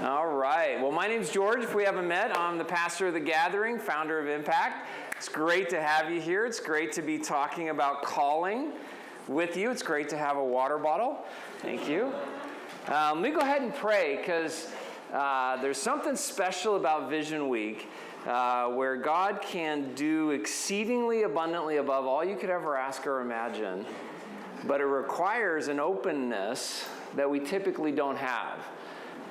All right. Well, my name's George. If we haven't met, I'm the pastor of the Gathering, founder of Impact. It's great to have you here. It's great to be talking about calling with you. It's great to have a water bottle. Thank you. Let me go ahead and pray because there's something special about Vision Week where God can do exceedingly abundantly above all you could ever ask or imagine, but it requires an openness that we typically don't have.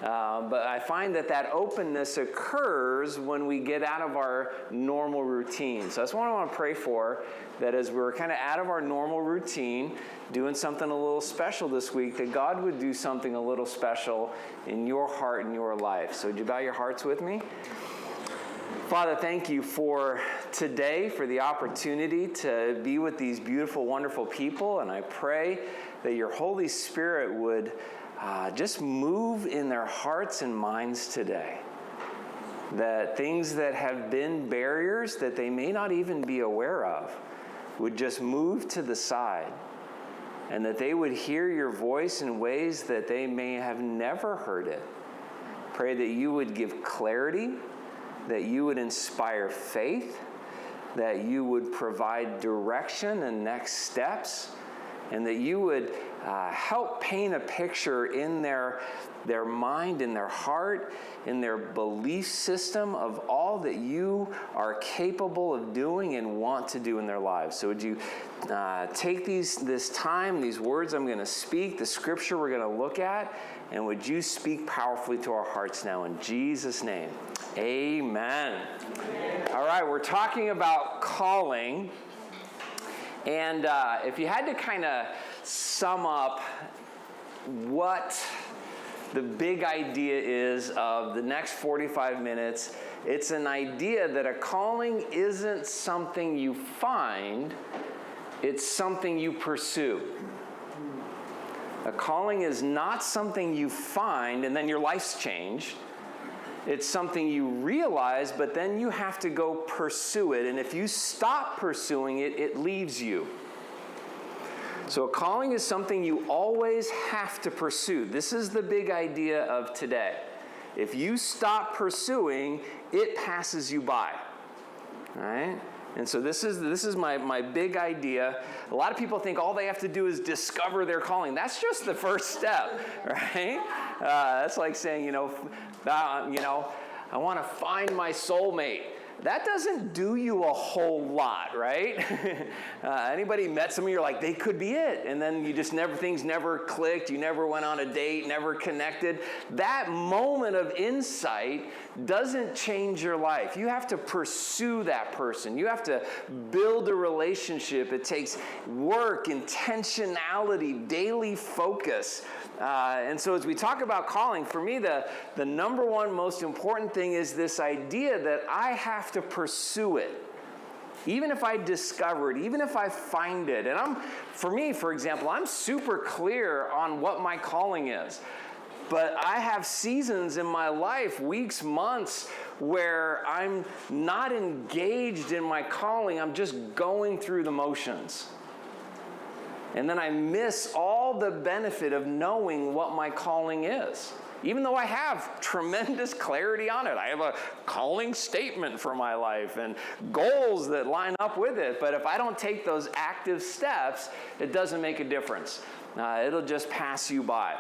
But I find that openness occurs when we get out of our normal routine. So that's what I want to pray for, that as we're kind of out of our normal routine, doing something a little special this week, that God would do something a little special in your heart and your life. So would you bow your hearts with me? Father, thank you for today, for the opportunity to be with these beautiful, wonderful people. And I pray that your Holy Spirit would just move in their hearts and minds today. That things that have been barriers that they may not even be aware of would just move to the side. And that they would hear your voice in ways that they may have never heard it. Pray that you would give clarity, that you would inspire faith, that you would provide direction and next steps, and that you would help paint a picture in their mind, in their heart, in their belief system of all that you are capable of doing and want to do in their lives. So would you take this time, these words I'm going to speak, the scripture we're going to look at, and would you speak powerfully to our hearts now in Jesus' name. Amen. All right, we're talking about calling. And if you had to kind of sum up what the big idea is of the next 45 minutes, it's an idea that a calling isn't something you find, it's something you pursue. A calling is not something you find and then your life's changed. It's something you realize, but then you have to go pursue it. And if you stop pursuing it, it leaves you. So a calling is something you always have to pursue. This is the big idea of today. If you stop pursuing, it passes you by. All right? And so this is my big idea. A lot of people think all they have to do is discover their calling. That's just the first step, right? That's like saying, I want to find my soulmate. That doesn't do you a whole lot, right? Anybody met somebody, you're like, they could be it. And then you just things never clicked. You never went on a date, never connected. That moment of insight doesn't change your life. You have to pursue that person. You have to build a relationship. It takes work, intentionality, daily focus. And so as we talk about calling, for me, the number one most important thing is this idea that I have to pursue it. Even if I discover it, even if I find it. And for me, for example, I'm super clear on what my calling is. But I have seasons in my life, weeks, months, where I'm not engaged in my calling. I'm just going through the motions. And then I miss all the benefit of knowing what my calling is. Even though I have tremendous clarity on it. I have a calling statement for my life and goals that line up with it. But if I don't take those active steps, it doesn't make a difference. It'll just pass you by.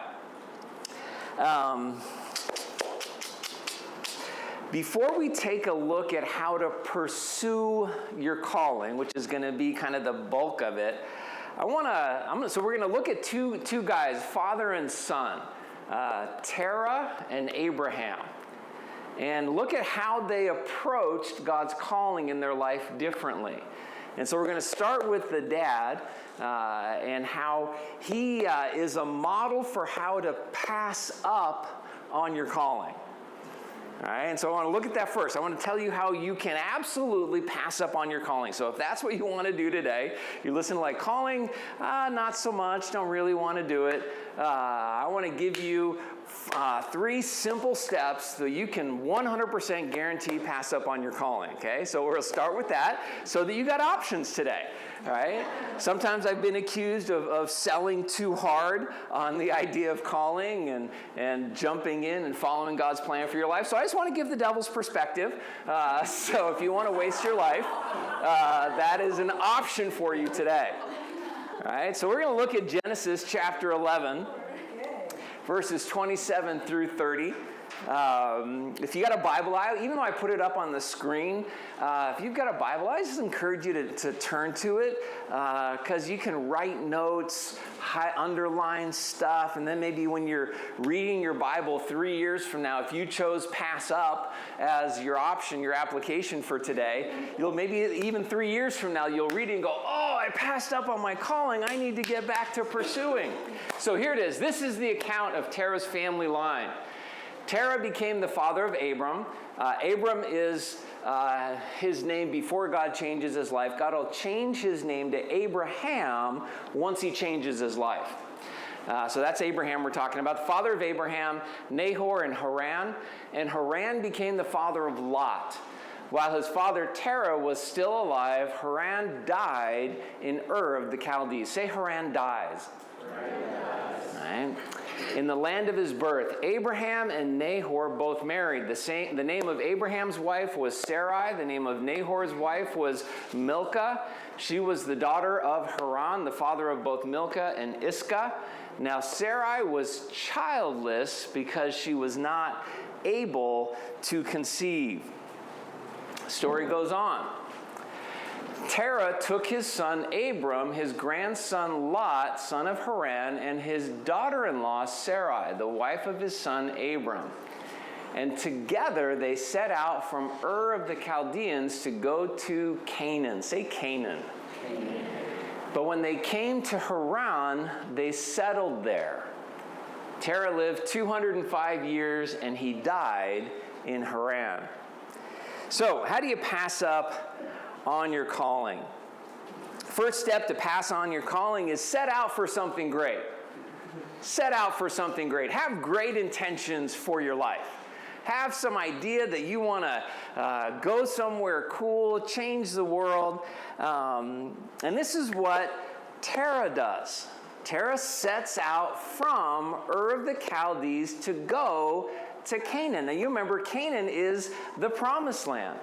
Before we take a look at how to pursue your calling, which is going to be kind of the bulk of it, so we're going to look at two guys, father and son, Terah and Abraham, and look at how they approached God's calling in their life differently. And so we're going to start with the dad and how he is a model for how to pass up on your calling. All right, and so I want to look at that first. I want to tell you how you can absolutely pass up on your calling. So if that's what you want to do today, you listen to like calling, not so much, don't really want to do it. I want to give you 3 simple steps so you can 100% guarantee pass up on your calling, okay? So we'll start with that so that you got options today. right? Sometimes I've been accused of selling too hard on the idea of calling and jumping in and following God's plan for your life. So I just want to give the devil's perspective. So if you want to waste your life, that is an option for you today. All right, so we're going to look at Genesis chapter 11, verses 27 through 30. If you got a Bible, even though I put it up on the screen, if you've got a Bible, I just encourage you to turn to it, because you can write notes, underline stuff, and then maybe when you're reading your Bible 3 years from now, if you chose pass up as your option, your application for today, you'll maybe even 3 years from now, you'll read it and go, oh, I passed up on my calling. I need to get back to pursuing. So here it is. This is the account of Terah's family line. Terah became the father of Abram. Abram is his name before God changes his life. God will change his name to Abraham once he changes his life. So that's Abraham we're talking about. The father of Abraham, Nahor, and Haran. And Haran became the father of Lot. While his father Terah was still alive, Haran died in Ur of the Chaldees. Say Haran dies. Haran dies. All right. In the land of his birth, Abraham and Nahor both married. The name of Abraham's wife was Sarai. The name of Nahor's wife was Milcah. She was the daughter of Haran, the father of both Milcah and Iscah. Now Sarai was childless because she was not able to conceive. The story goes on. Terah took his son Abram, his grandson Lot, son of Haran, and his daughter-in-law Sarai, the wife of his son Abram. And together they set out from Ur of the Chaldeans to go to Canaan. Say Canaan. Canaan. But when they came to Haran, they settled there. Terah lived 205 years, and he died in Haran. So, how do you pass up on your calling? First step to pass on your calling is set out for something great. Set out for something great. Have great intentions for your life. Have some idea that you want to go somewhere cool, change the world. And this is what Terah does. Terah sets out from Ur of the Chaldees to go to Canaan. Now you remember, Canaan is the promised land.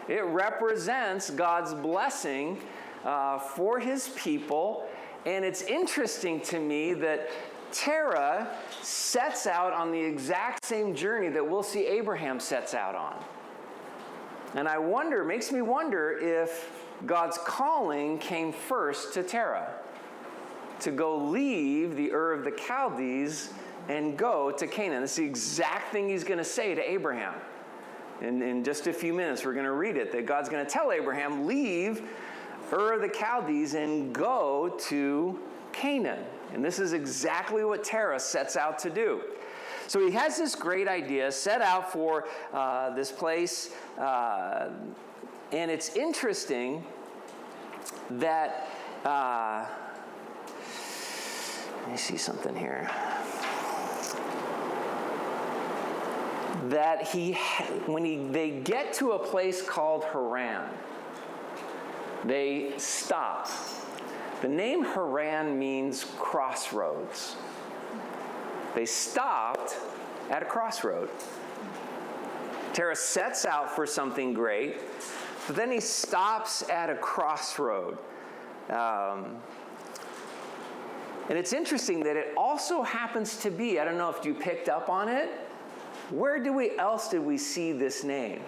It represents God's blessing for his people. And it's interesting to me that Terah sets out on the exact same journey that we'll see Abraham sets out on. And makes me wonder if God's calling came first to Terah, to go leave the Ur of the Chaldees and go to Canaan. That's the exact thing he's going to say to Abraham. In just a few minutes, we're going to read it, that God's going to tell Abraham, leave Ur of the Chaldees and go to Canaan. And this is exactly what Terah sets out to do. So he has this great idea, set out for this place. And it's interesting that, let me see something here. That they get to a place called Haran, they stop. The name Haran means crossroads. They stopped at a crossroad. Terah sets out for something great, but then he stops at a crossroad. And it's interesting that it also happens to be, I don't know if you picked up on it, where else did we see this name?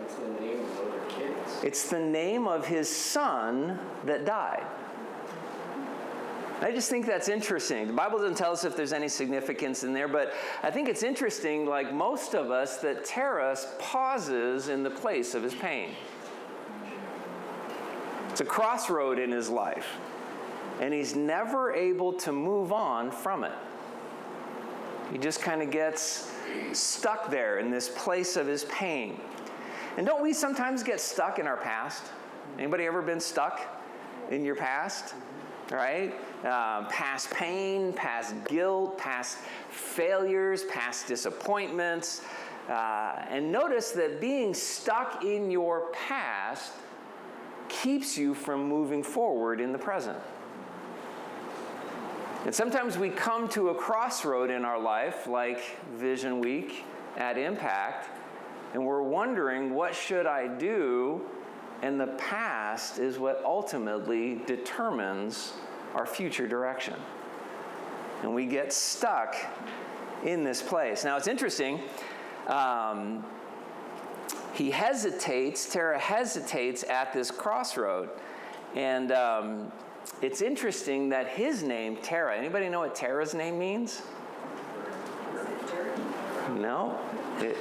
It's the name of other kids. It's the name of his son that died. I just think that's interesting. The Bible doesn't tell us if there's any significance in there, but I think it's interesting, like most of us, that Terah pauses in the place of his pain. It's a crossroad in his life, and he's never able to move on from it. He just kind of gets stuck there in this place of his pain. And don't we sometimes get stuck in our past? Anybody ever been stuck in your past? Right? Past pain, past guilt, past failures, past disappointments. And notice that being stuck in your past keeps you from moving forward in the present. And sometimes we come to a crossroad in our life, like Vision Week at Impact, and we're wondering, what should I do? And the past is what ultimately determines our future direction. And we get stuck in this place. Now, it's interesting. Tara hesitates at this crossroad. And it's interesting that his name, Tara, anybody know what Tara's name means? No? Good.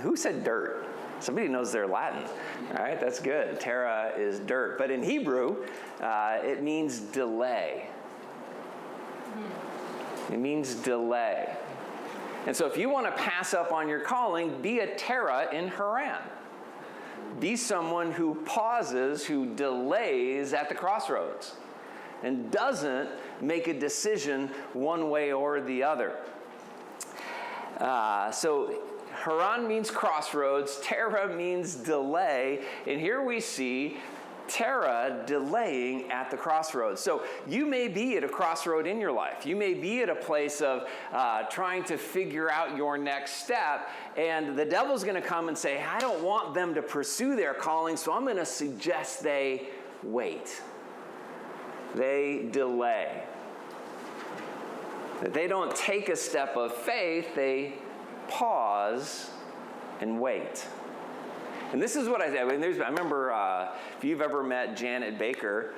Who said dirt? Somebody knows their Latin. All right, that's good. Tara is dirt. But in Hebrew, it means delay. It means delay. And so if you want to pass up on your calling, be a Tara in Haran. Be someone who pauses, who delays at the crossroads, and doesn't make a decision one way or the other. So Haran means crossroads, Tara means delay, and here we see Tara delaying at the crossroads. So you may be at a crossroad in your life. You may be at a place of trying to figure out your next step, and the devil's going to come and say, I don't want them to pursue their calling, so I'm going to suggest they wait. They delay. That they don't take a step of faith, they pause and wait. And this is what I say. I remember if you've ever met Janet Baker,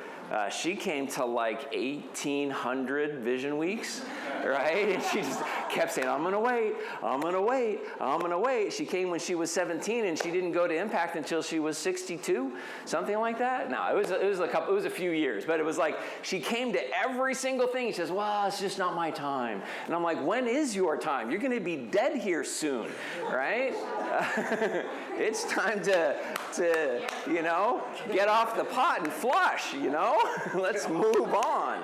she came to like 1,800 Vision Weeks, right? And she just kept saying, I'm going to wait, I'm going to wait, I'm going to wait. She came when she was 17, and she didn't go to Impact until she was 62, something like that. No, it was a few years, but it was like she came to every single thing. She says, well, it's just not my time. And I'm like, when is your time? You're going to be dead here soon, right? It's time to get off the pot and flush, Let's move on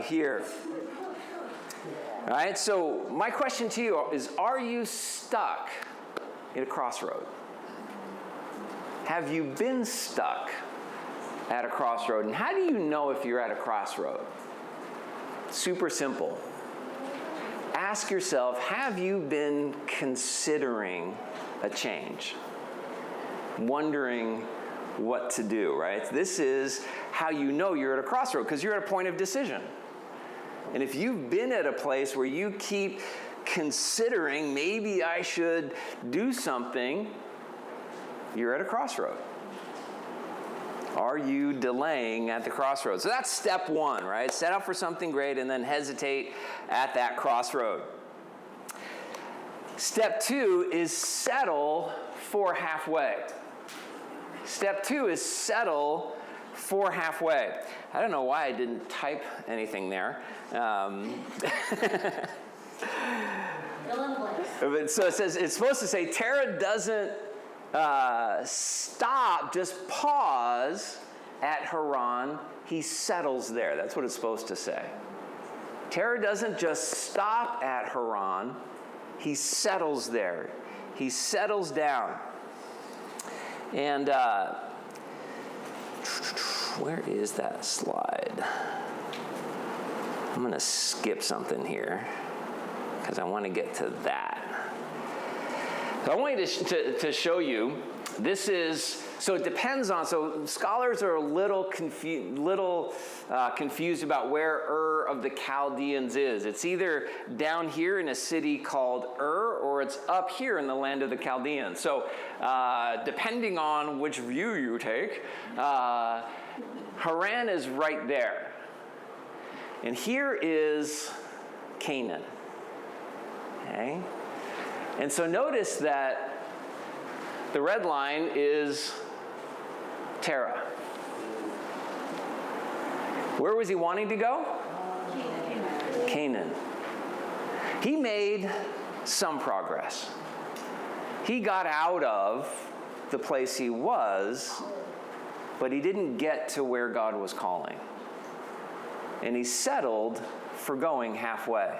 here. All right, so my question to you is, are you stuck at a crossroad? Have you been stuck at a crossroad? And how do you know if you're at a crossroad? Super simple. Ask yourself, have you been considering a change? Wondering what to do, right? This is how you know you're at a crossroad, because you're at a point of decision. And if you've been at a place where you keep considering, maybe I should do something, you're at a crossroad. Are you delaying at the crossroad? So that's step one, right? Set up for something great and then hesitate at that crossroad. Step two is settle for halfway. Step two is settle for halfway. I don't know why I didn't type anything there. Fill in blanks. So it says, it's supposed to say, Tara doesn't stop, just pause at Haran. He settles there. That's what it's supposed to say. Tara doesn't just stop at Haran. He settles there. He settles down. And where is that slide? I'm going to skip something here because I want to get to that. So I want to show you, this is, so it depends on, so scholars are a little confused about where Ur of the Chaldeans is. It's either down here in a city called Ur, or it's up here in the land of the Chaldeans. So depending on which view you take, Haran is right there. And here is Canaan. Okay? And so notice that the red line is Tara. Where was he wanting to go? Canaan. He made some progress. He got out of the place he was, but he didn't get to where God was calling. And he settled for going halfway.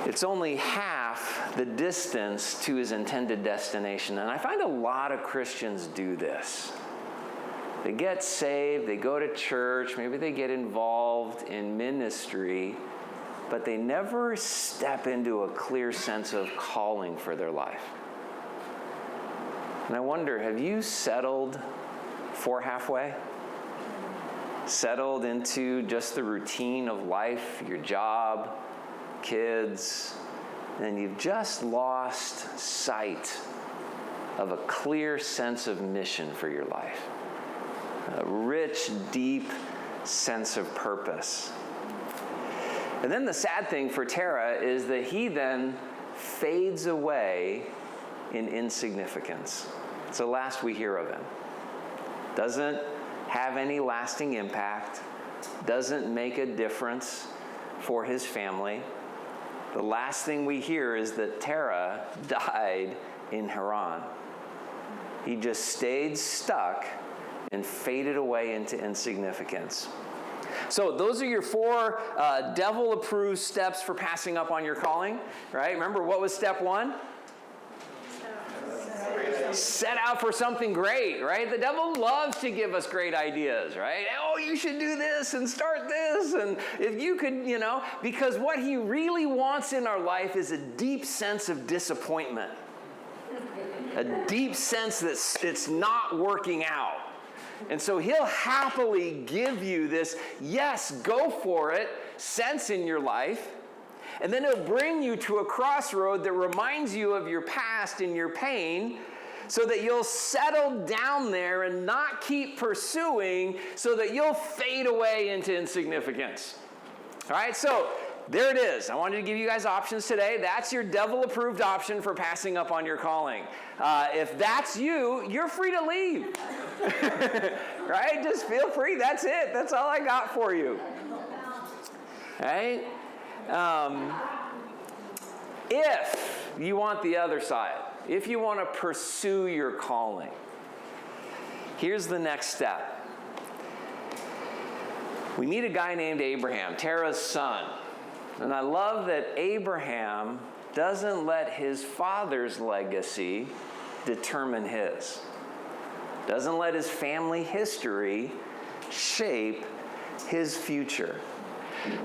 It's only half half the distance to his intended destination. And I find a lot of Christians do this. They get saved, they go to church, maybe they get involved in ministry, but they never step into a clear sense of calling for their life. And I wonder, have you settled for halfway? Settled into just the routine of life, your job, kids, and you've just lost sight of a clear sense of mission for your life. A rich, deep sense of purpose. And then the sad thing for Terah is that he then fades away in insignificance. It's the last we hear of him. Doesn't have any lasting impact, doesn't make a difference for his family. The last thing we hear is that Terah died in Haran. He just stayed stuck and faded away into insignificance. So those are your 4 devil-approved steps for passing up on your calling, right? Remember, what was step 1? Set out for something great, right? The devil loves to give us great ideas, right? Oh, you should do this and start this, and if you could, because what he really wants in our life is a deep sense of disappointment, a deep sense that it's not working out. And so he'll happily give you this, yes, go for it, sense in your life, and then he'll bring you to a crossroad that reminds you of your past and your pain, so that you'll settle down there and not keep pursuing, so that you'll fade away into insignificance. All right, so there it is. I wanted to give you guys options today. That's your devil-approved option for passing up on your calling. If that's you, you're free to leave. Right? Just feel free. That's it. That's all I got for you. Right? If you want the other side, if you want to pursue your calling, here's the next step. We meet a guy named Abraham, Terah's son. And I love that Abraham doesn't let his father's legacy determine his. Doesn't let his family history shape his future.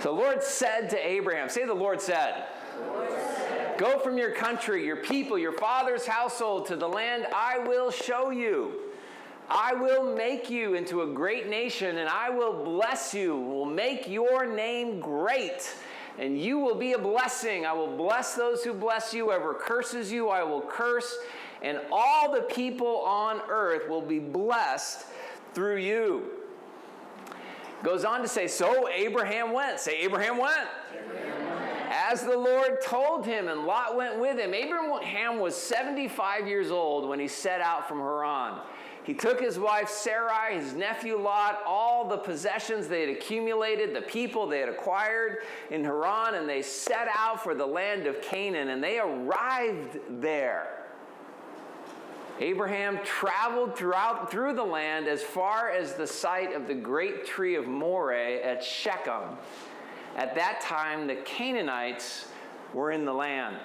The Lord said to Abraham, say the Lord said. The Lord said. Go from your country, your people, your father's household to the land I will show you. I will make you into a great nation, and I will bless you, will make your name great, and you will be a blessing. I will bless those who bless you. Whoever curses you, I will curse, and all the people on earth will be blessed through you. Goes on to say, so Abraham went. Say, Abraham went. As the Lord told him, and Lot went with him. Abraham was 75 years old when he set out from Haran. He took his wife Sarai, his nephew Lot, all the possessions they had accumulated, the people they had acquired in Haran, and they set out for the land of Canaan, and they arrived there. Abraham traveled through the land as far as the site of the great tree of Moreh at Shechem. At that time, the Canaanites were in the land.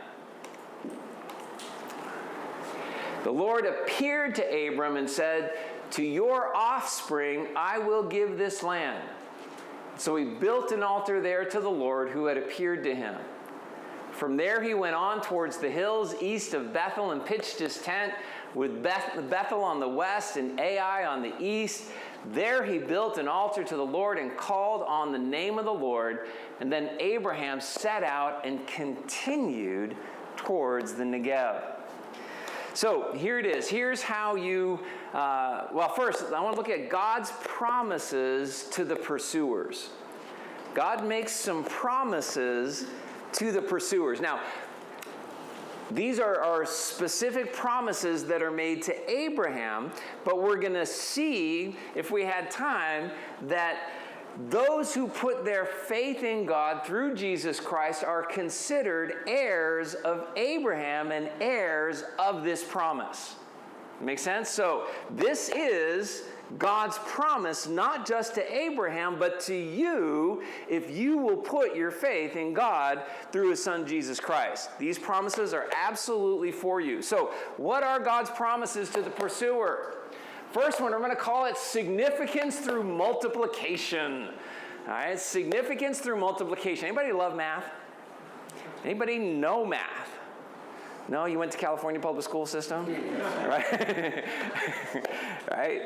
The Lord appeared to Abram and said, to your offspring I will give this land. So he built an altar there to the Lord who had appeared to him. From there he went on towards the hills east of Bethel and pitched his tent with Bethel on the west and Ai on the east. There he built an altar to the Lord and called on the name of the Lord. And then Abraham set out and continued towards the Negev. So here it is. Here's how you, first I want to look at God's promises to the pursuers. God makes some promises to the pursuers. Now, these are specific promises that are made to Abraham, but we're going to see, if we had time, that those who put their faith in God through Jesus Christ are considered heirs of Abraham and heirs of this promise. Make sense? So this is God's promise not just to Abraham, but to you if you will put your faith in God through his son Jesus Christ. These promises are absolutely for you. So what are God's promises to the pursuer? First one, I'm going to call it significance through multiplication. All right, significance through multiplication. Anybody love math? Anybody know math? No, you went to California public school system? Right? Right?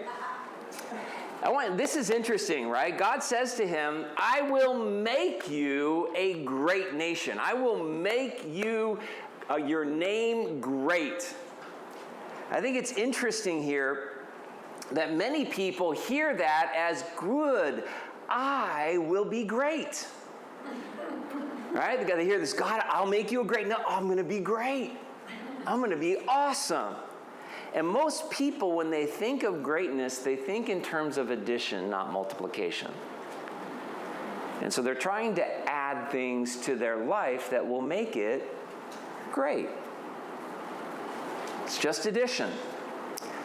This is interesting, right? God says to him, I will make you a great nation. I will make you, your name great. I think it's interesting here that many people hear that as good. I will be great. Right? They got to hear this, God, I'll make you a great. No, I'm going to be great. I'm going to be awesome. And most people, when they think of greatness, they think in terms of addition, not multiplication. And so they're trying to add things to their life that will make it great. It's just addition.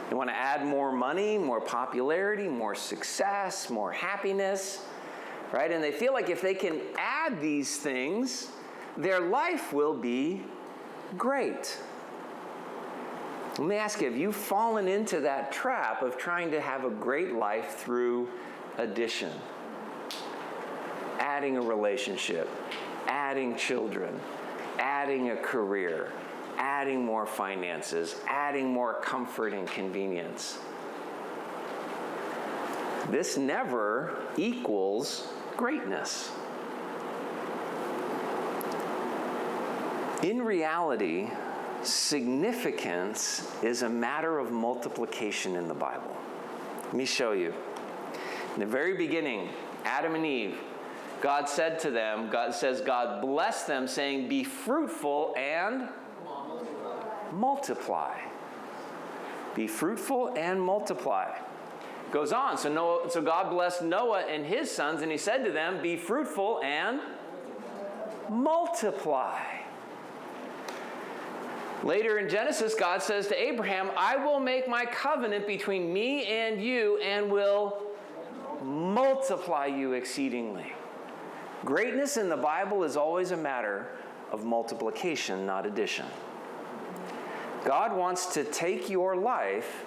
They want to add more money, more popularity, more success, more happiness, right? And they feel like if they can add these things, their life will be great. Let me ask you, have you fallen into that trap of trying to have a great life through addition? Adding a relationship, adding children, adding a career, adding more finances, adding more comfort and convenience. This never equals greatness. In reality, significance is a matter of multiplication in the Bible. Let me show you. In the very beginning, Adam and Eve, God said to them, God blessed them, saying, be fruitful and multiply. Be fruitful and multiply. Goes on. So God blessed Noah and his sons, and he said to them, be fruitful and multiply. Later in Genesis, God says to Abraham, I will make my covenant between me and you and will multiply you exceedingly. Greatness in the Bible is always a matter of multiplication, not addition. God wants to take your life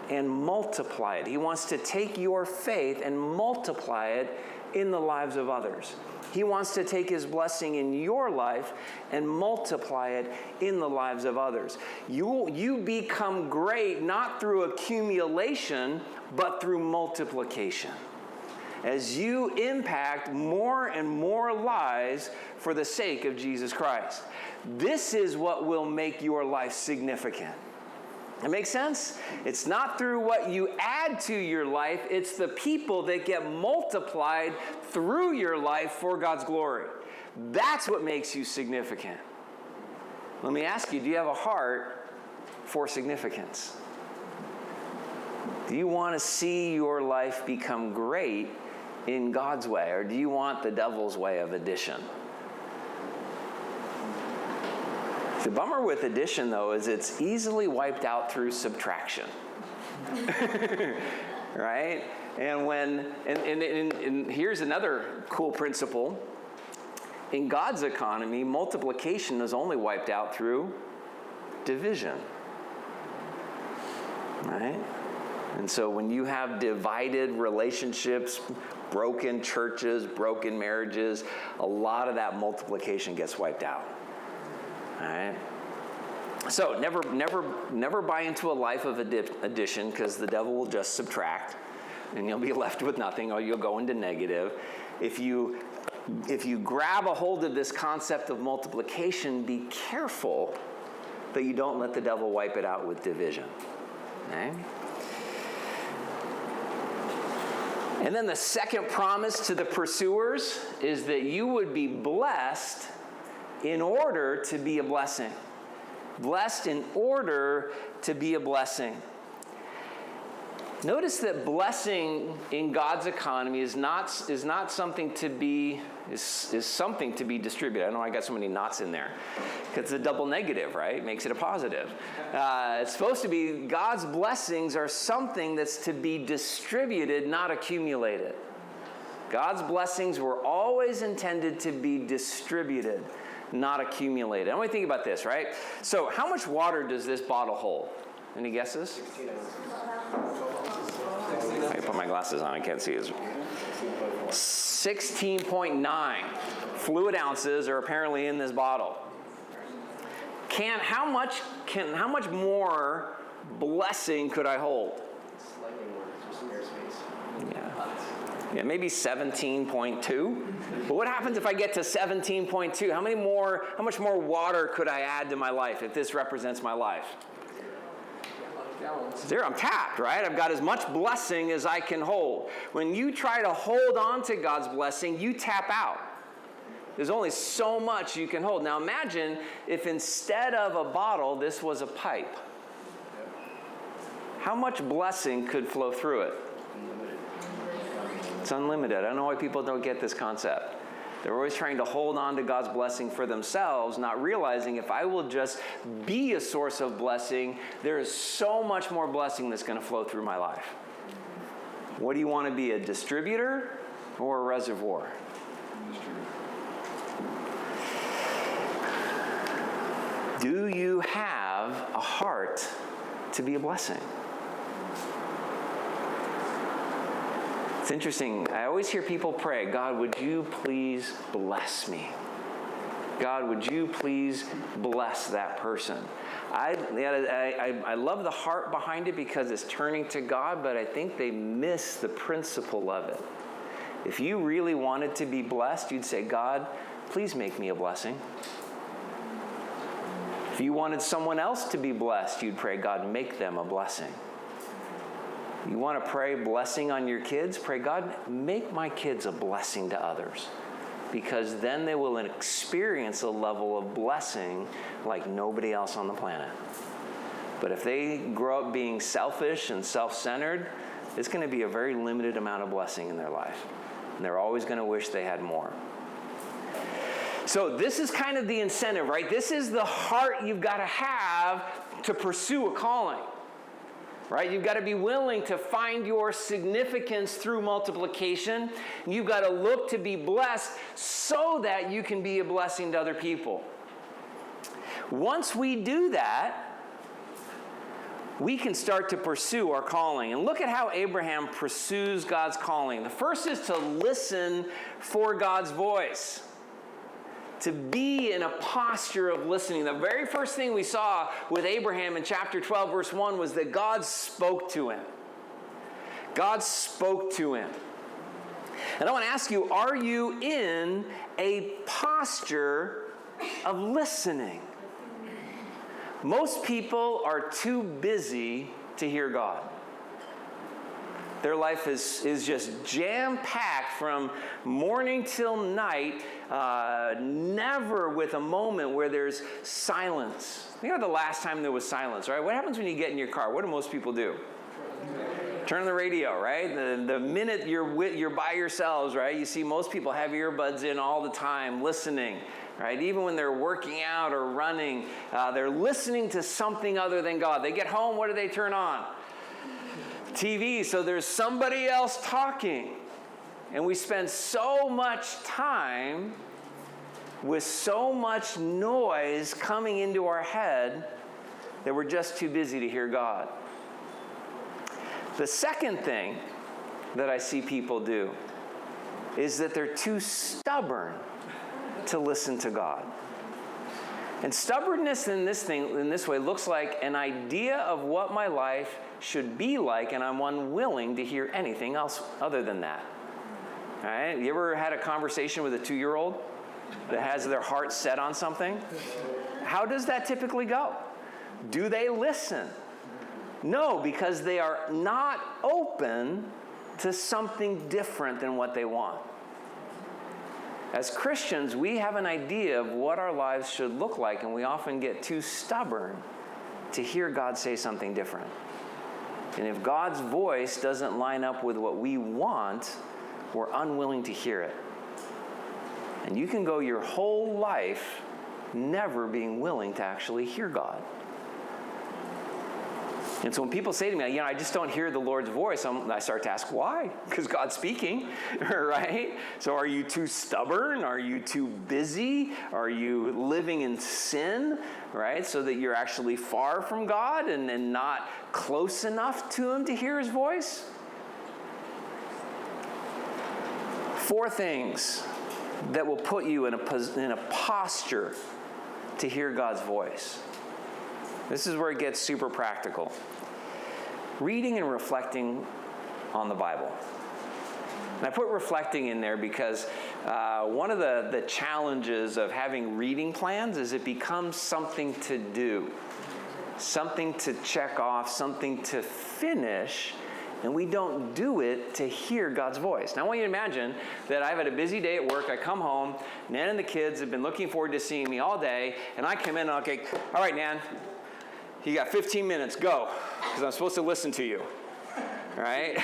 and multiply it. He wants to take your faith and multiply it in the lives of others. He wants to take his blessing in your life and multiply it in the lives of others. You become great not through accumulation, but through multiplication. As you impact more and more lives for the sake of Jesus Christ. This is what will make your life significant. That makes sense? It's not through what you add to your life, it's the people that get multiplied through your life for God's glory. That's what makes you significant. Let me ask you, do you have a heart for significance? Do you want to see your life become great in God's way, or do you want the devil's way of addition? The bummer with addition, though, is it's easily wiped out through subtraction. Right? And here's another cool principle. In God's economy, multiplication is only wiped out through division. Right? And so when you have divided relationships, broken churches, broken marriages, a lot of that multiplication gets wiped out. All right? So never buy into a life of addition, because the devil will just subtract and you'll be left with nothing, or you'll go into negative. If you grab a hold of this concept of multiplication, be careful that you don't let the devil wipe it out with division. Okay? And then the second promise to the pursuers is that you would be blessed in order to be a blessing. Blessed in order to be a blessing. Notice that blessing in God's economy is something to be something to be distributed. I don't know why I got so many knots in there. Because it's a double negative, right? Makes it a positive. It's supposed to be God's blessings are something that's to be distributed, not accumulated. God's blessings were always intended to be distributed, not accumulated. I want you to think about this, right? So how much water does this bottle hold? Any guesses? 16 ounces. I put my glasses on, I can't see. 16.9 fluid ounces are apparently in this bottle. How much more blessing could I hold? Slightly more, just some airspace. Yeah, maybe 17.2. But what happens if I get to 17.2? How much more water could I add to my life if this represents my life? Zero. I'm tapped, right? I've got as much blessing as I can hold. When you try to hold on to God's blessing, you tap out. There's only so much you can hold. Now imagine if instead of a bottle, this was a pipe. How much blessing could flow through it? It's unlimited. I don't know why people don't get this concept. They're always trying to hold on to God's blessing for themselves, not realizing if I will just be a source of blessing, there is so much more blessing that's going to flow through my life. What do you want to be, a distributor or a reservoir? Do you have a heart to be a blessing? It's interesting. I always hear people pray, God, would you please bless me? God, would you please bless that person? I love the heart behind it because it's turning to God, but I think they miss the principle of it. If you really wanted to be blessed, you'd say, God, please make me a blessing. If you wanted someone else to be blessed, you'd pray, God, make them a blessing. You want to pray blessing on your kids? Pray, God, make my kids a blessing to others. Because then they will experience a level of blessing like nobody else on the planet. But if they grow up being selfish and self-centered, it's going to be a very limited amount of blessing in their life. And they're always going to wish they had more. So this is kind of the incentive, right? This is the heart you've got to have to pursue a calling. Right? You've got to be willing to find your significance through multiplication. You've got to look to be blessed so that you can be a blessing to other people. Once we do that, we can start to pursue our calling. And look at how Abraham pursues God's calling. The first is to listen for God's voice. To be in a posture of listening. The very first thing we saw with Abraham in chapter 12, verse 1 was that God spoke to him. God spoke to him. And I want to ask you, are you in a posture of listening? Most people are too busy to hear God. Their life is just jam-packed from morning till night, never with a moment where there's silence. Think about the last time there was silence, right? What happens when you get in your car? What do most people do? Turn on the radio, right? The minute you're by yourselves, right? You see most people have earbuds in all the time, listening, right? Even when they're working out or running, they're listening to something other than God. They get home, what do they turn on? TV, so there's somebody else talking. And we spend so much time with so much noise coming into our head that we're just too busy to hear God. The second thing that I see people do is that they're too stubborn to listen to God. And stubbornness in this way looks like an idea of what my life should be like, and I'm unwilling to hear anything else other than that. All right? You ever had a conversation with a 2-year-old that has their heart set on something? How does that typically go? Do they listen? No, because they are not open to something different than what they want. As Christians, we have an idea of what our lives should look like, and we often get too stubborn to hear God say something different. And if God's voice doesn't line up with what we want, we're unwilling to hear it. And you can go your whole life never being willing to actually hear God. And so when people say to me, I just don't hear the Lord's voice, I start to ask, why? Because God's speaking, right? So are you too stubborn? Are you too busy? Are you living in sin, right? So that you're actually far from God and not close enough to Him to hear His voice? 4 things that will put you in a posture to hear God's voice. This is where it gets super practical. Reading and reflecting on the Bible. And I put reflecting in there because one of the challenges of having reading plans is it becomes something to do, something to check off, something to finish, and we don't do it to hear God's voice. Now I want you to imagine that I've had a busy day at work, I come home, Nan and the kids have been looking forward to seeing me all day, and I come in and okay, all right, Nan, you got 15 minutes, go, because I'm supposed to listen to you, right?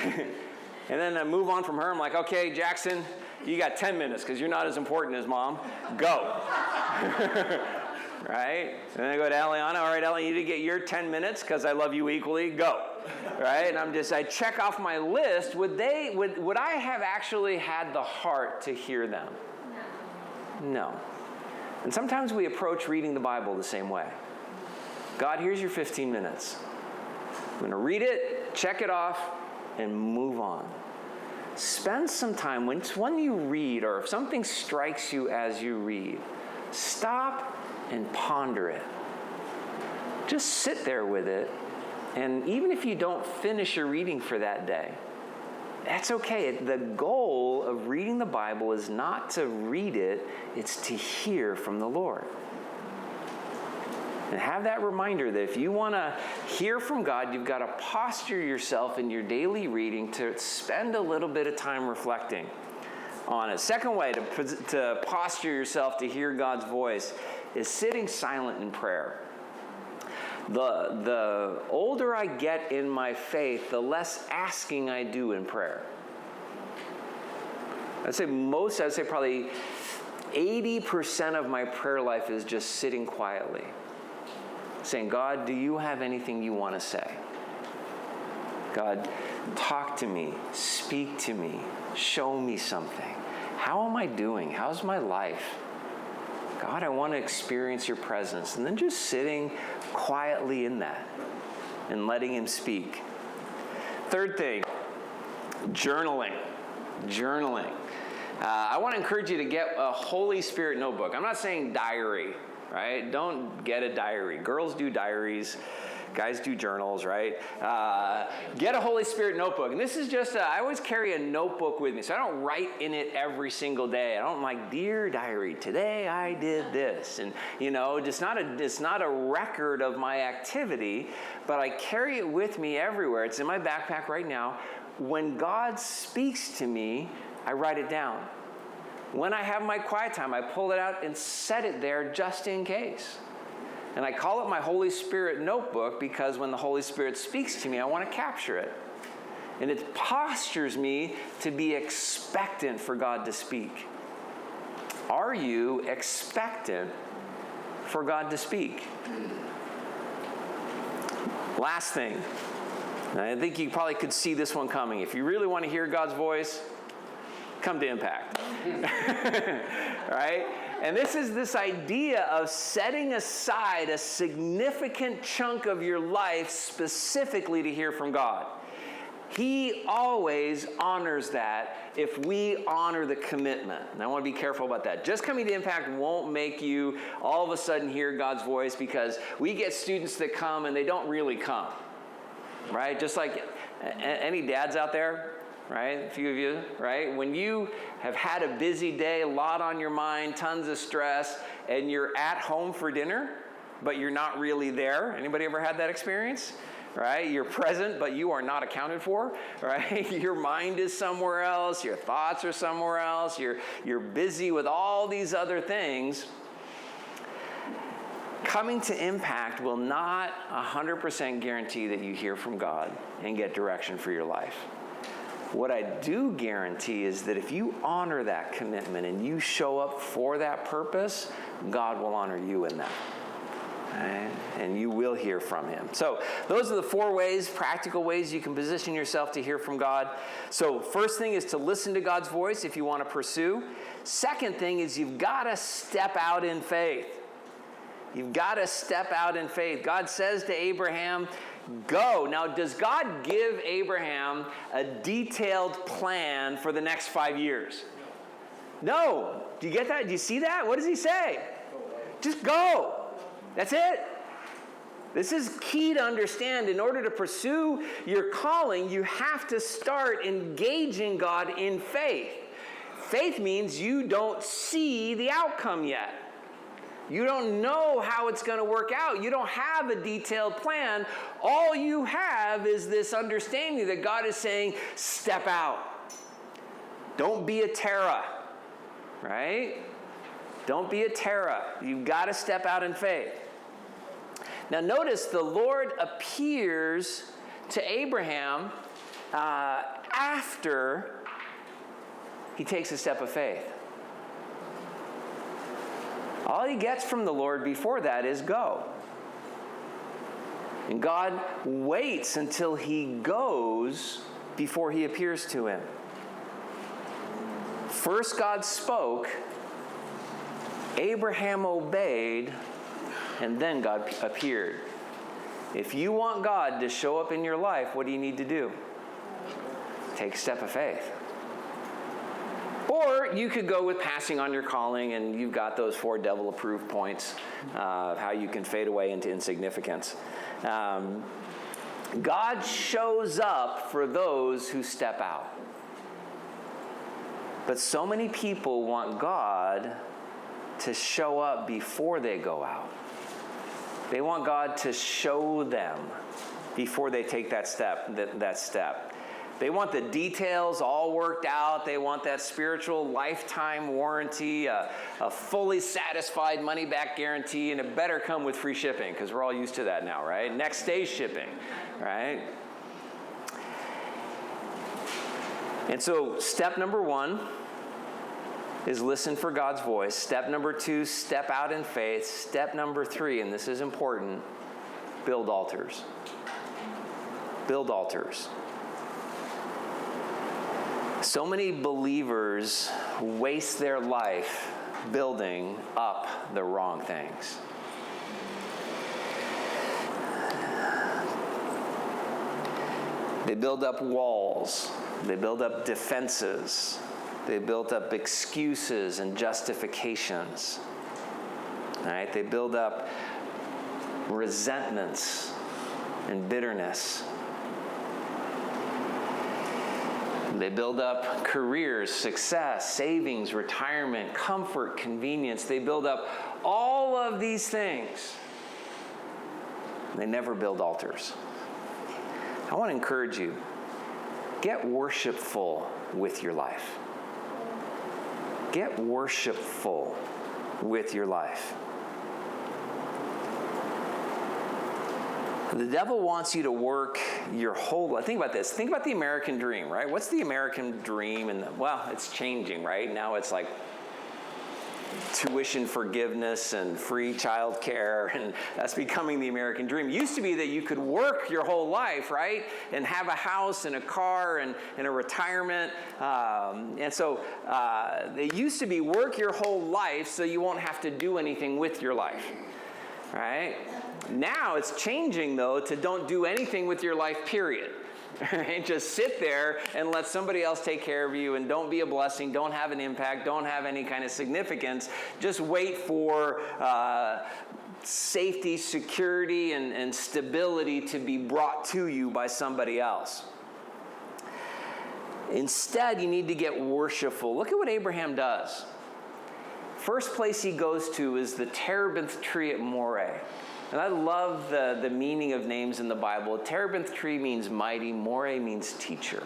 And then I move on from her, I'm like, okay, Jackson, you got 10 minutes, because you're not as important as Mom, go. Right? And then I go to Eliana, all right, Ellie, you need to get your 10 minutes, because I love you equally, go. Right? And I check off my list, would I have actually had the heart to hear them? No. And sometimes we approach reading the Bible the same way. God, here's your 15 minutes. I'm going to read it, check it off, and move on. Spend some time, when you read, or if something strikes you as you read, stop and ponder it. Just sit there with it, and even if you don't finish your reading for that day, that's okay. The goal of reading the Bible is not to read it, it's to hear from the Lord. And have that reminder that if you want to hear from God, you've got to posture yourself in your daily reading to spend a little bit of time reflecting on it. Second way to posture yourself to hear God's voice is sitting silent in prayer. The older I get in my faith, the less asking I do in prayer. I'd say probably 80% of my prayer life is just sitting quietly, saying, God, do you have anything you want to say? God, talk to me, speak to me, show me something. How am I doing? How's my life? God, I want to experience your presence. And then just sitting quietly in that and letting Him speak. Third thing, journaling. I want to encourage you to get a Holy Spirit notebook. I'm not saying diary, right? Don't get a diary. Girls do diaries. Guys do journals, right? Get a Holy Spirit notebook. And this is just, I always carry a notebook with me. So I don't write in it every single day. I don't like, dear diary, today I did this. And, it's not a record of my activity, but I carry it with me everywhere. It's in my backpack right now. When God speaks to me, I write it down. When I have my quiet time, I pull it out and set it there just in case. And I call it my Holy Spirit notebook because when the Holy Spirit speaks to me, I want to capture it. And it postures me to be expectant for God to speak. Are you expectant for God to speak? Last thing, and I think you probably could see this one coming. If you really want to hear God's voice, come to Impact. Right? And this is this idea of setting aside a significant chunk of your life specifically to hear from God. He always honors that if we honor the commitment. And I want to be careful about that. Just coming to Impact won't make you all of a sudden hear God's voice, because we get students that come and they don't really come. Right? Just like any dads out there? Right? A few of you, right? When you have had a busy day, a lot on your mind, tons of stress, and you're at home for dinner, but you're not really there. Anybody ever had that experience? Right? You're present, but you are not accounted for, right? Your mind is somewhere else, your thoughts are somewhere else, you're busy with all these other things. Coming to Impact will not 100% guarantee that you hear from God and get direction for your life. What I do guarantee is that if you honor that commitment and you show up for that purpose, God will honor you in that. Right? And you will hear from him. So those are the 4 ways, practical ways you can position yourself to hear from God. So first thing is to listen to God's voice if you want to pursue. Second thing is you've got to step out in faith. You've got to step out in faith. God says to Abraham, go. Now, does God give Abraham a detailed plan for the next 5 years? No. Do you get that? Do you see that? What does he say? Just go. That's it. This is key to understand. In order to pursue your calling, you have to start engaging God in faith. Faith means you don't see the outcome yet. You don't know how it's going to work out. You don't have a detailed plan. All you have is this understanding that God is saying, step out. Don't be a Terra, right? Don't be a Terra. You've got to step out in faith. Now notice the Lord appears to Abraham after he takes a step of faith. All he gets from the Lord before that is go. And God waits until he goes before he appears to him. First God spoke, Abraham obeyed, and then God appeared. If you want God to show up in your life, what do you need to do? Take a step of faith. Or you could go with passing on your calling, and you've got those 4 devil-approved points of how you can fade away into insignificance. God shows up for those who step out. But so many people want God to show up before they go out. They want God to show them before they take that step. They want the details all worked out. They want that spiritual lifetime warranty, a fully satisfied money-back guarantee, and it better come with free shipping, because we're all used to that now, right? Next day shipping, right? And so step number 1 is listen for God's voice. Step number 2, step out in faith. Step number 3, and this is important, build altars. Build altars. So many believers waste their life building up the wrong things. They build up walls. They build up defenses. They build up excuses and justifications. All right? They build up resentments and bitterness. They build up careers, success, savings, retirement, comfort, convenience. They build up all of these things. They never build altars. I want to encourage you, get worshipful with your life. Get worshipful with your life. The devil wants you to work your whole life. Think about this. Think about the American dream, right? What's the American dream? Well, it's changing, right? Now it's like tuition forgiveness and free child care, and that's becoming the American dream. It used to be that you could work your whole life, right? And have a house and a car and a retirement. And so it used to be work your whole life so you won't have to do anything with your life, right? Now it's changing, though, to don't do anything with your life, period. Right? Just sit there and let somebody else take care of you, and don't be a blessing, don't have an impact, don't have any kind of significance. Just wait for safety, security, and stability to be brought to you by somebody else. Instead, you need to get worshipful. Look at what Abraham does. First place he goes to is the terebinth tree at Moreh. And I love the meaning of names in the Bible. Terebinth tree means mighty. Moreh means teacher.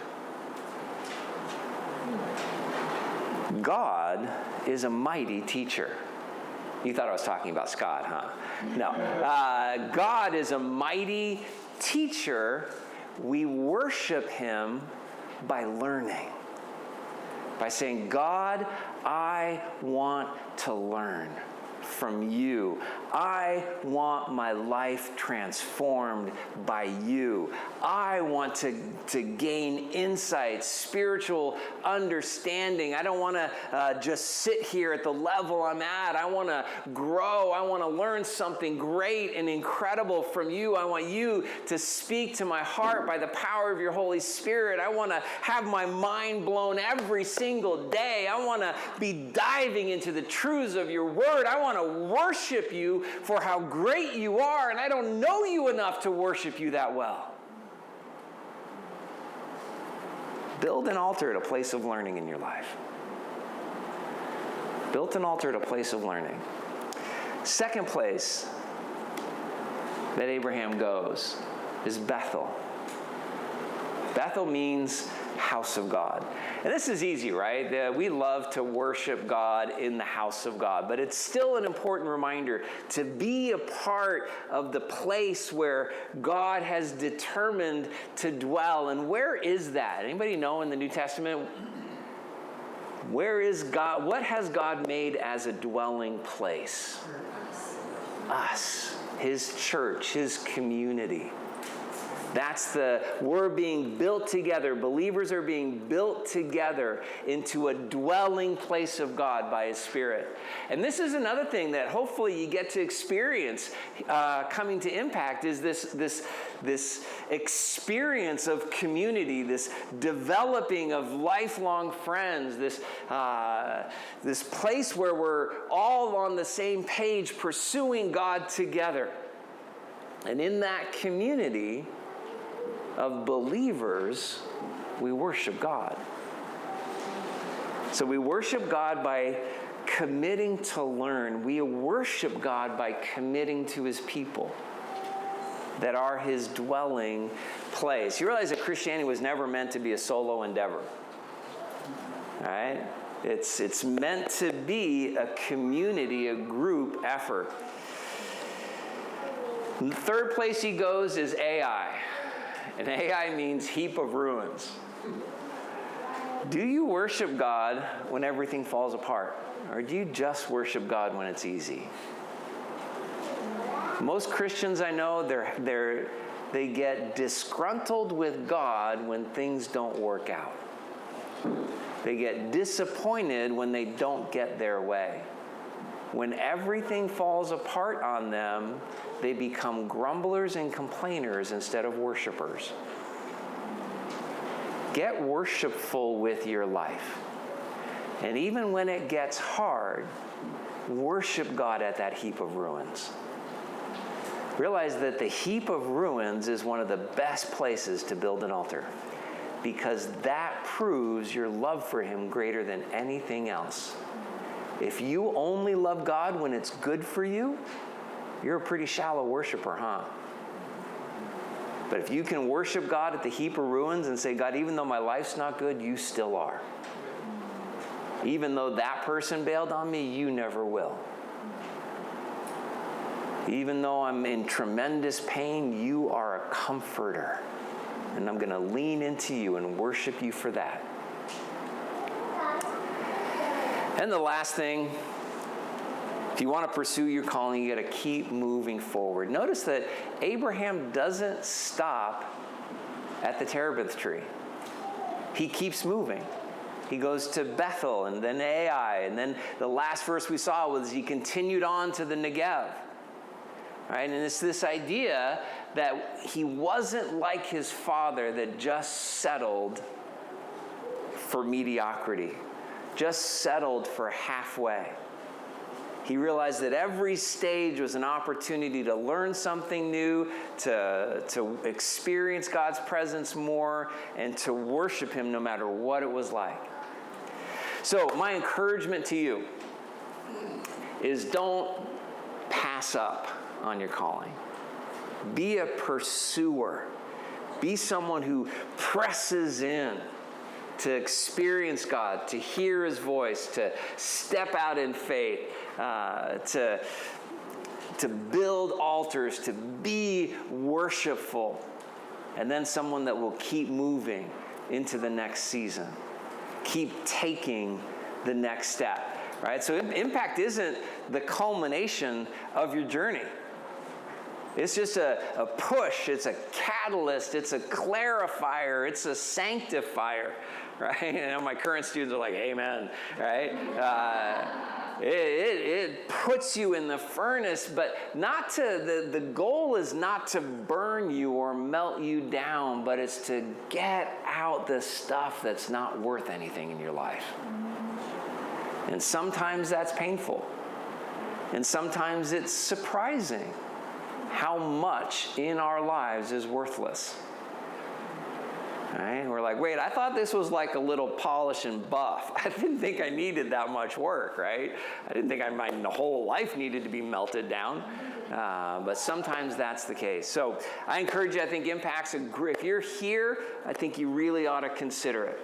God is a mighty teacher. You thought I was talking about Scott, huh? No. God is a mighty teacher. We worship him by learning. By saying, God, I want to learn from you. I want my life transformed by you. I want to gain insight, spiritual understanding. I don't want to just sit here at the level I'm at. I want to grow. I want to learn something great and incredible from you. I want you to speak to my heart by the power of your Holy Spirit. I want to have my mind blown every single day. I want to be diving into the truths of your word. I want to worship you for how great you are, and I don't know you enough to worship you that well. Build an altar at a place of learning in your life. Build an altar at a place of learning. Second place that Abraham goes is Bethel. Bethel means house of God. And this is easy, right? We love to worship God in the house of God, but it's still an important reminder to be a part of the place where God has determined to dwell. And where is that? Anybody know in the New Testament? Where is God? What has God made as a dwelling place? Us, his church, his community. We're being built together. Believers are being built together into a dwelling place of God by his Spirit. And this is another thing that hopefully you get to experience coming to Impact is this experience of community, this developing of lifelong friends, this place where we're all on the same page pursuing God together. And in that community of believers, we worship God. So we worship God by committing to learn. We worship God by committing to his people that are his dwelling place. You realize that Christianity was never meant to be a solo endeavor. All right? It's meant to be a community, a group effort. And the third place he goes is Ai. And Ai means heap of ruins. Do you worship God when everything falls apart? Or do you just worship God when it's easy? Most Christians I know, they get disgruntled with God when things don't work out. They get disappointed when they don't get their way. When everything falls apart on them, they become grumblers and complainers instead of worshipers. Get worshipful with your life. And even when it gets hard, worship God at that heap of ruins. Realize that the heap of ruins is one of the best places to build an altar, because that proves your love for him greater than anything else. If you only love God when it's good for you, you're a pretty shallow worshiper, huh? But if you can worship God at the heap of ruins and say, God, even though my life's not good, you still are. Even though that person bailed on me, you never will. Even though I'm in tremendous pain, you are a comforter. And I'm going to lean into you and worship you for that. And the last thing, if you want to pursue your calling, you got to keep moving forward. Notice that Abraham doesn't stop at the terebinth tree. He keeps moving. He goes to Bethel and then Ai, and then the last verse we saw was he continued on to the Negev. Right? And it's this idea that he wasn't like his father that just settled for mediocrity, just settled for halfway. He realized that every stage was an opportunity to learn something new, to experience God's presence more, and to worship him no matter what it was like. So my encouragement to you is don't pass up on your calling. Be a pursuer. Be someone who presses in to experience God, to hear his voice, to step out in faith, to build altars, to be worshipful, and then someone that will keep moving into the next season, keep taking the next step, right? So impact isn't the culmination of your journey. It's just a push, it's a catalyst, it's a clarifier, it's a sanctifier, right? And my current students are like, amen, right? It puts you in the furnace, but not to, the goal is not to burn you or melt you down, but it's to get out the stuff that's not worth anything in your life. And sometimes that's painful. And sometimes it's surprising how much in our lives is worthless. Right? We're like, wait, I thought this was like a little polish and buff. I didn't think I needed that much work, right? I didn't think my whole life needed to be melted down. But sometimes that's the case. So I encourage you, I think Impact's if you're here, I think you really ought to consider it,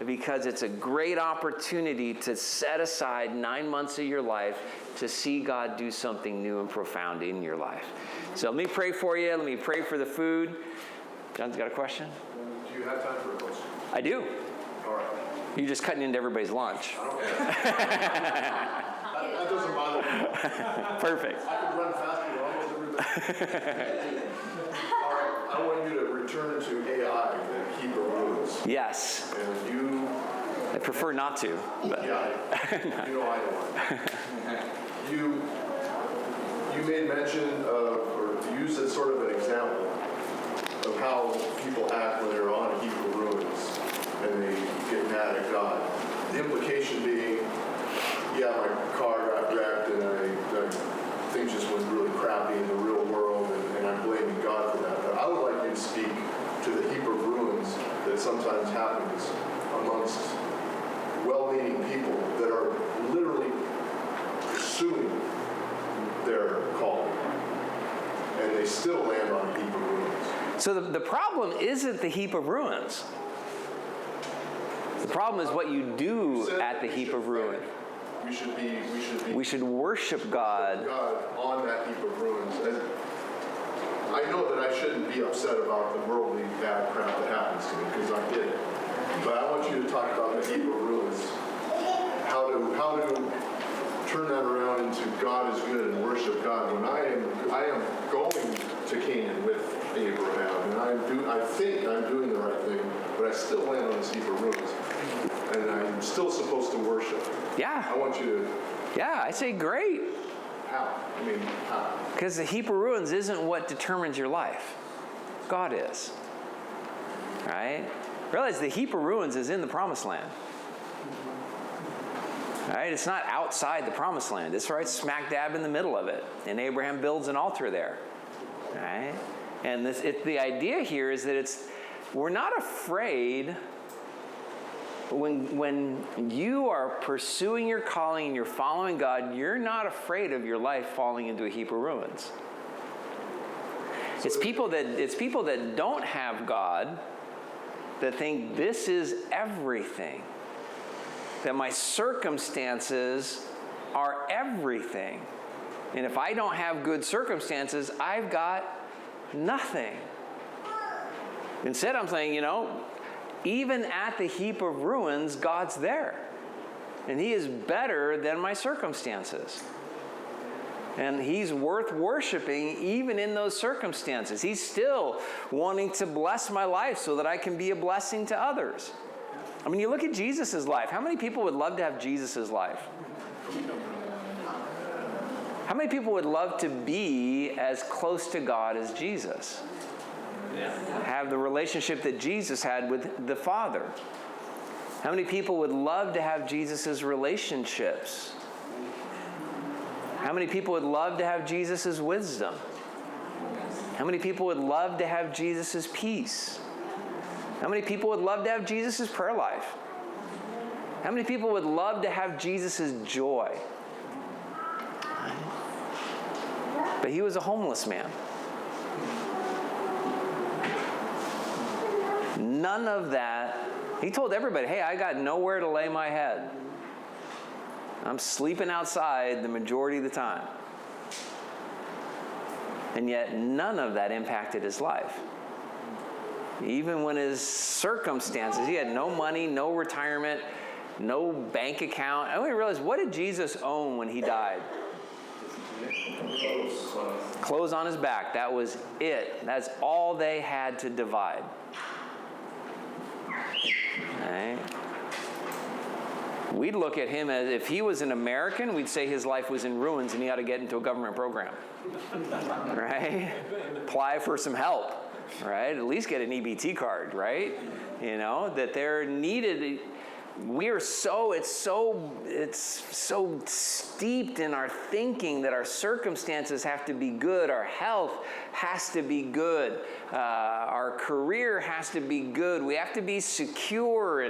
because it's a great opportunity to set aside 9 months of your life to see God do something new and profound in your life. So let me pray for you. Let me pray for the food. John's got a question? Do you have time for a question? I do. All right. You're just cutting into everybody's lunch. I don't care. that doesn't bother me. Perfect. I could run faster than almost everybody. All right. I want you to return to AI, the Hebrew rules. Yes. And you... I prefer not to. But. Yeah, you know I don't. You made mention of, or used as sort of an example of how people act when they're on Hebrew ruins and they get mad at God. The implication being, yeah, my car got wrecked and things just went really crappy in the real world and I'm blaming God for that. But I would like you to speak to the Hebrew ruins that sometimes happens amongst well-meaning people that are literally pursuing their calling, and they still land on a heap of ruins. So the problem isn't the heap of ruins. The problem is what you do at the heap of ruin. We should worship God on that heap of ruins. And I know that I shouldn't be upset about the worldly bad crap that happens to me, because I did it. But I want you to talk about the heap of ruins. How to turn that around into God is good and worship God. When I am going to Canaan with Abraham, and I think I'm doing the right thing, but I still land on this heap of ruins, and I'm still supposed to worship. Yeah. I want you to. Yeah, I say great. How? I mean, how? Because the heap of ruins isn't what determines your life. God is. Right? Realize the heap of ruins is in the promised land. Right? It's not outside the promised land. It's right smack dab in the middle of it. And Abraham builds an altar there. Right? And the idea here is that we're not afraid when you are pursuing your calling and you're following God, you're not afraid of your life falling into a heap of ruins. It's people that don't have God that think this is everything. That my circumstances are everything. And if I don't have good circumstances, I've got nothing. Instead, I'm saying, even at the heap of ruins, God's there. And He is better than my circumstances. And He's worth worshiping even in those circumstances. He's still wanting to bless my life so that I can be a blessing to others. I mean, you look at Jesus' life. How many people would love to have Jesus' life? How many people would love to be as close to God as Jesus? Have the relationship that Jesus had with the Father? How many people would love to have Jesus' relationships? How many people would love to have Jesus' wisdom? How many people would love to have Jesus' peace? How many people would love to have Jesus' prayer life? How many people would love to have Jesus' joy? But He was a homeless man. None of that He told everybody, hey, I got nowhere to lay my head. I'm sleeping outside the majority of the time. And yet none of that impacted his life. Even when his circumstances, he had no money, no retirement, no bank account. I only realized, what did Jesus own when he died? Clothes on his back. That was it. That's all they had to divide. Right? We'd look at him as, if he was an American, we'd say his life was in ruins and he ought to get into a government program. Right? Apply for some help. Right? At least get an EBT card, right? You know, that they're needed. It's so steeped in our thinking that our circumstances have to be good, our health has to be good, our career has to be good, we have to be secure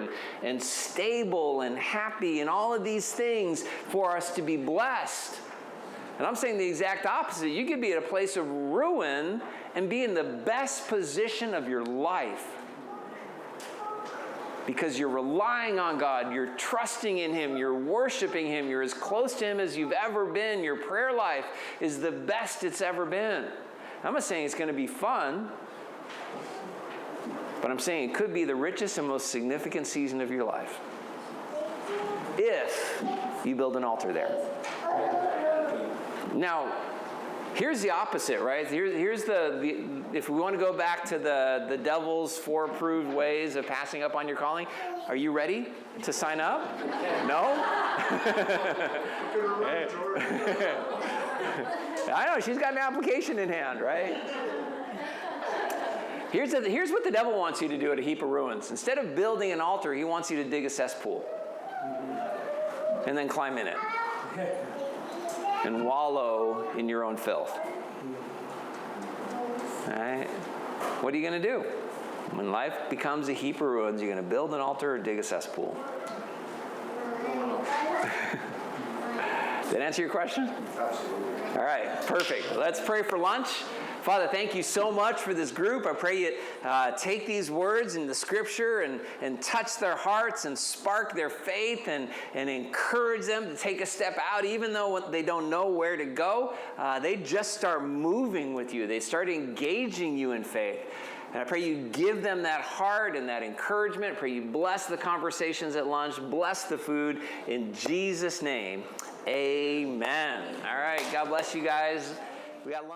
and stable and happy and all of these things for us to be blessed. And I'm saying the exact opposite. You could be at a place of ruin and be in the best position of your life. Because you're relying on God, you're trusting in Him, you're worshiping Him, you're as close to Him as you've ever been. Your prayer life is the best it's ever been. I'm not saying it's going to be fun, but I'm saying it could be the richest and most significant season of your life. If you build an altar there. Now, here's the opposite, right? Here's the if we want to go back to the devil's 4 approved ways of passing up on your calling, are you ready to sign up? No? I know, she's got an application in hand, right? Here's what the devil wants you to do at a heap of ruins. Instead of building an altar, he wants you to dig a cesspool and then climb in it and wallow in your own filth. All right? What are you going to do? When life becomes a heap of ruins, you're going to build an altar or dig a cesspool. Did that answer your question? Absolutely. All right, perfect. Let's pray for lunch. Father, thank you so much for this group. I pray you take these words in the Scripture and touch their hearts and spark their faith and encourage them to take a step out, even though they don't know where to go. They just start moving with you. They start engaging you in faith. And I pray you give them that heart and that encouragement. I pray you bless the conversations at lunch, bless the food. In Jesus' name, amen. All right, God bless you guys. We got lunch.